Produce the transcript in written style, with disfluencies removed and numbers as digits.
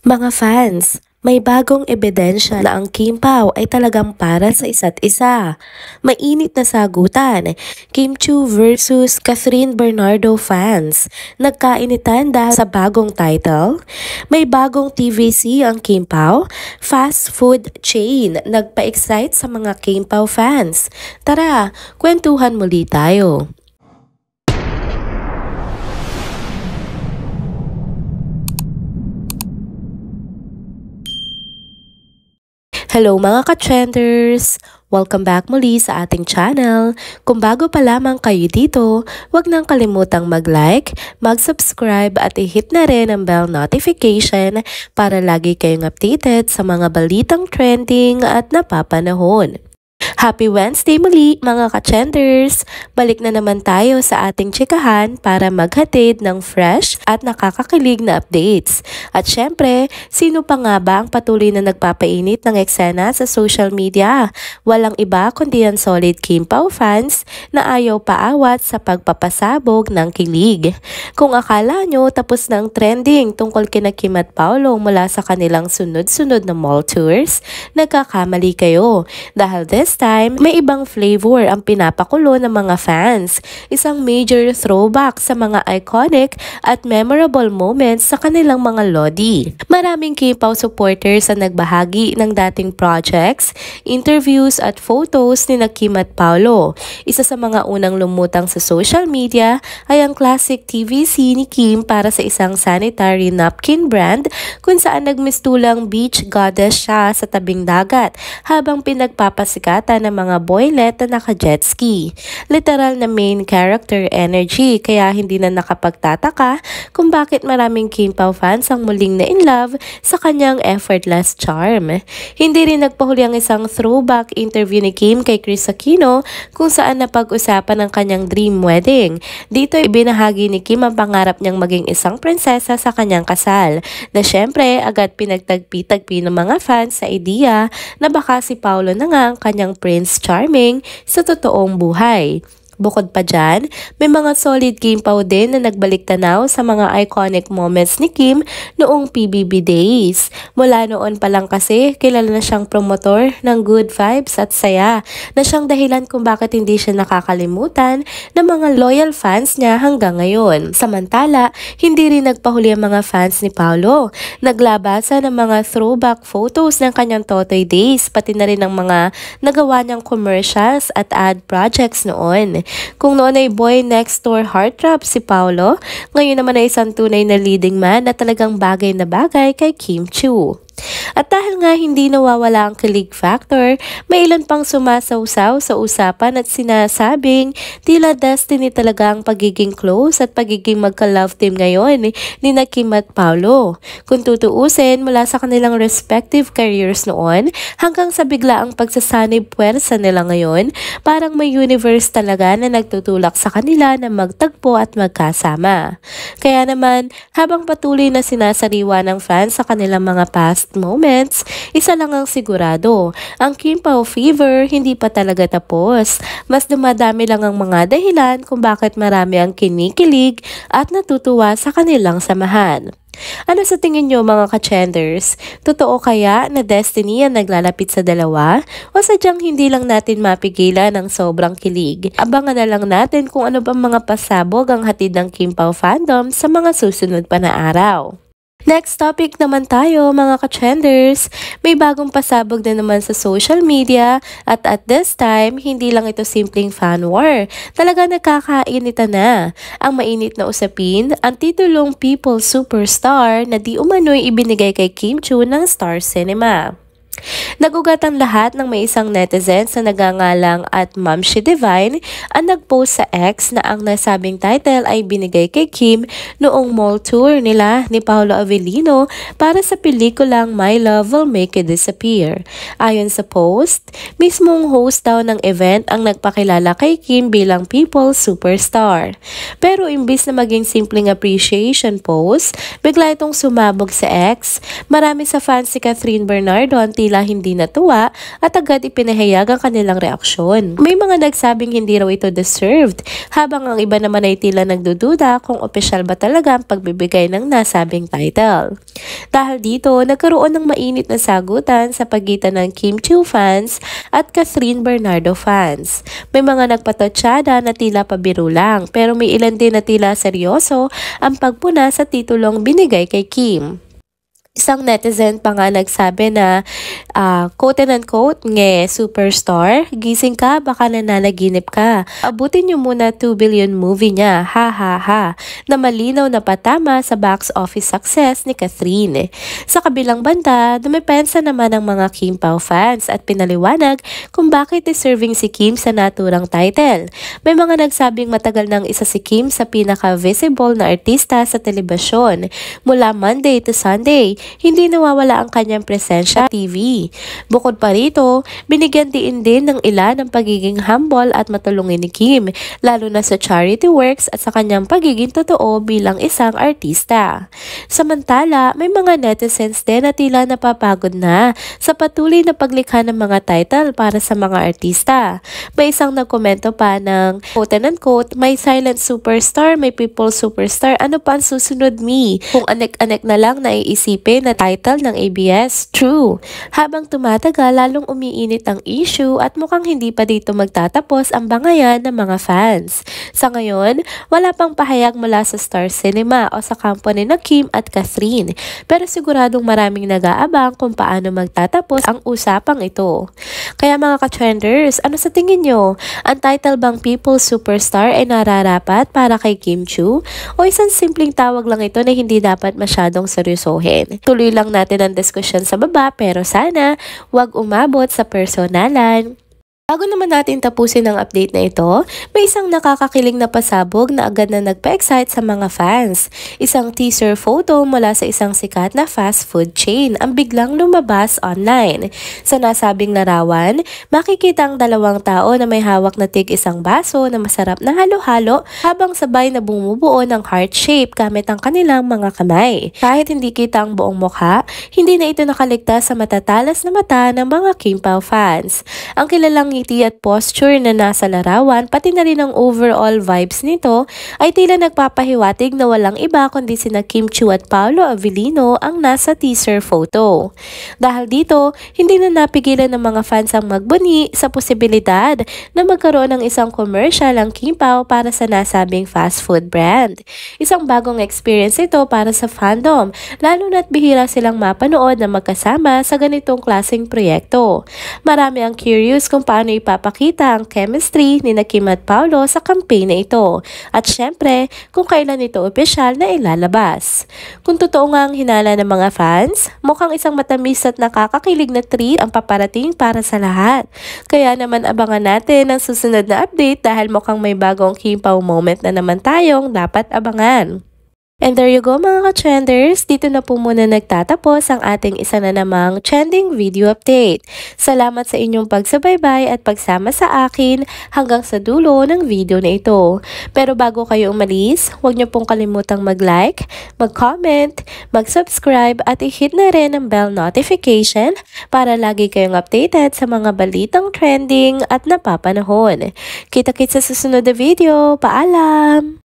Mga fans, may bagong ebidensya na ang Kim Pao ay talagang para sa isa't isa. Mainit na sagutan, Kim Chiu versus Catherine Bernardo fans. Nagkainitan dahil sa bagong title. May bagong TVC ang Kim Pao, fast food chain. Nagpa-excite sa mga Kim Pao fans. Tara, kwentuhan muli tayo. Hello mga ka-trenders! Welcome back muli sa ating channel. Kung bago pa lamang kayo dito, huwag nang kalimutang mag-like, mag-subscribe at i-hit na rin ang bell notification para lagi kayong updated sa mga balitang trending at napapanahon. Happy Wednesday muli mga ka-trenders! Balik na naman tayo sa ating chikahan para maghatid ng fresh at nakakakilig na updates. At syempre, sino pa nga ba ang patuloy na nagpapainit ng eksena sa social media? Walang iba kundi ang solid Kim Pao fans na ayaw paawat sa pagpapasabog ng kilig. Kung akala nyo tapos ng trending tungkol kina Kim at Paolo mula sa kanilang sunod-sunod na mall tours, nagkakamali kayo. Dahil this time, may ibang flavor ang pinapakulo ng mga fans. Isang major throwback sa mga iconic at memorable moments sa kanilang mga lodi. Maraming Kim Pao supporters ang nagbahagi ng dating projects, interviews at photos ni Kim at Paolo. Isa sa mga unang lumutang sa social media ay ang classic TVC ni Kim para sa isang sanitary napkin brand kung saan nagmistulang beach goddess siya sa tabing dagat habang pinagpapasikatan ng mga boylet na naka-jet ski. Literal na main character energy kaya hindi na nakapagtataka kung bakit maraming Kim Pao fans ang muling na in love sa kanyang effortless charm. Hindi rin nagpahuli ang isang throwback interview ni Kim kay Kris Aquino kung saan napag-usapan ang kanyang dream wedding. Dito ibinahagi ni Kim ang pangarap niyang maging isang prinsesa sa kanyang kasal na syempre agad pinagtagpi-tagpi ng mga fans sa ideya na baka si Paolo na nga ang kanyang Prince Charming sa totoong buhay. Bukod pa dyan, may mga solid Kim Pao din na nagbalik tanaw sa mga iconic moments ni Kim noong PBB days. Mula noon pa lang kasi, kilala na siyang promotor ng good vibes at saya na siyang dahilan kung bakit hindi siya nakakalimutan ng mga loyal fans niya hanggang ngayon. Samantala, hindi rin nagpahuli ang mga fans ni Paolo. Naglabasa ng mga throwback photos ng kanyang Totoy days, pati na rin ng mga nagawa niyang commercials at ad projects noon. Kung noon ay boy next door heartthrob si Paolo, ngayon naman ay isang tunay na leading man na talagang bagay na bagay kay Kim Chiu. At dahil nga hindi nawawala ang kilig factor, may ilan pang sumasawsaw sa usapan at sinasabing tila destiny talaga ang pagiging close at pagiging magka-love team ngayon ni Kim at Paolo. Kung tutuusin mula sa kanilang respective careers noon hanggang sa biglaang pagsasanib puwersa nila ngayon, parang may universe talaga na nagtutulak sa kanila na magtagpo at magkasama. Kaya naman, habang patuloy na sinasariwa ng fans sa kanilang mga past moments, isa lang ang sigurado, ang Kim Pao fever hindi pa talaga tapos. Mas dumadami lang ang mga dahilan kung bakit marami ang kinikilig at natutuwa sa kanilang samahan. Ano sa tingin nyo mga ka-trenders? Totoo kaya na destiny ang naglalapit sa dalawa? O sadyang hindi lang natin mapigilan ang sobrang kilig? Abangan na lang natin kung ano bang mga pasabog ang hatid ng Kim Pao fandom sa mga susunod pa na araw. Next topic naman tayo mga ka-trenders. May bagong pasabog na naman sa social media at this time, hindi lang ito simpleng fan war. Talaga nagkakainitan na. Ang mainit na usapin, ang titulong People Superstar na di umano'y ibinigay kay Kim Chiu ng Star Cinema. Nagugat ang lahat ng may isang netizens na nagangalang at Mamshi Divine ang nagpost sa X na ang nasabing title ay binigay kay Kim noong mall tour nila ni Paolo Avellino para sa pelikulang My Love Will Make You Disappear. Ayon sa post, mismong host daw ng event ang nagpakilala kay Kim bilang People Superstar. Pero imbis na maging simpleng appreciation post, bigla itong sumabog sa X. Marami sa fans si Catherine Bernardo ang tila hindi natuwa at agad ipinahayag ang kanilang reaksyon. May mga nagsabing hindi raw ito deserved, habang ang iba naman ay tila nagdududa kung opisyal ba talaga ang pagbibigay ng nasabing title. Dahil dito, nagkaroon ng mainit na sagutan sa pagitan ng Kim Chiu fans at Kathryn Bernardo fans. May mga nagpatotsyada na tila pabiro lang, pero may ilan din na tila seryoso ang pagpuna sa titulong binigay kay Kim. Isang netizen pa nga nagsabi na quote and unquote, nge, superstar, gising ka, baka nananaginip ka. Abutin niyo muna 2 billion movie niya, ha ha ha, na malinaw na patama sa box office success ni Kathryn. Sa kabilang banda, dumepensa naman ang mga Kim Pao fans at pinaliwanag kung bakit deserving si Kim sa naturang title. May mga nagsabing matagal nang isa si Kim sa pinaka-visible na artista sa telebisyon. Mula Monday to Sunday, hindi nawawala ang kanyang presensya sa TV. Bukod pa rito, binigyan din ng ilan ng pagiging humble at matulungin ni Kim, lalo na sa charity works at sa kanyang pagiging totoo bilang isang artista. Samantala, may mga netizens din na tila napapagod na sa patuloy na paglikha ng mga title para sa mga artista. May isang nagkomento pa ng quote and unquote, may silent superstar, may people superstar, ano pa ang susunod me? Kung anek-anek na lang naiisipin na title ng ABS, true. Habang tumatagal, lalong umiinit ang issue at mukhang hindi pa dito magtatapos ang bangayan ng mga fans. Sa ngayon, wala pang pahayag mula sa Star Cinema o sa company na Kim at Kathryn, pero siguradong maraming nag-aabang kung paano magtatapos ang usapang ito. Kaya mga ka-trenders, ano sa tingin nyo? Ang title bang People Superstar ay nararapat para kay Kim Chiu? O isang simpleng tawag lang ito na hindi dapat masyadong seryosohin? Tuloy lang natin ang diskusyon sa baba, pero sana wag umabot sa personalan. Bago naman natin tapusin ang update na ito, may isang nakakakiling na pasabog na agad na nagpa-excite sa mga fans. Isang teaser photo mula sa isang sikat na fast food chain ang biglang lumabas online. Sa nasabing larawan, makikita ang dalawang tao na may hawak na isang baso na masarap na halo-halo habang sabay na bumubuo ng heart shape gamit ang kanilang mga kamay. Kahit hindi kita ang buong mukha, hindi na ito nakaligtas sa matatalas na mata ng mga Kim Pao fans. Ang kilalang ngiti at posture na nasa larawan, pati na rin ang overall vibes nito, ay tila nagpapahiwatig na walang iba kundi sina Kim Chiu at Paolo Avellino ang nasa teaser photo. Dahil dito, hindi na napigilan ng mga fans ang magbuni sa posibilidad na magkaroon ng isang commercial ang Kim Pao para sa nasabing fast food brand. Isang bagong experience ito para sa fandom, lalo na't bihira silang mapanood na magkasama sa ganitong klaseng proyekto. Marami ang curious kung paano ipapakita ang chemistry ni Kim at Paolo sa campaign na ito. At syempre, kung kailan ito opisyal na ilalabas. Kung totoo nga ang hinala ng mga fans, mukhang isang matamis at nakakakilig na treat ang paparating para sa lahat. Kaya naman abangan natin ang susunod na update dahil mukhang may bagong Kim Pao moment na naman tayong dapat abangan. And there you go mga ka-trenders, dito na po muna nagtatapos ang ating isa na namang trending video update. Salamat sa inyong pagsubaybay at pagsama sa akin hanggang sa dulo ng video na ito. Pero bago kayo umalis, huwag niyo pong kalimutang mag-like, mag-comment, mag-subscribe at i-hit na rin ang bell notification para lagi kayong updated sa mga balitang trending at napapanahon. Kita-kits sa susunod na video. Paalam!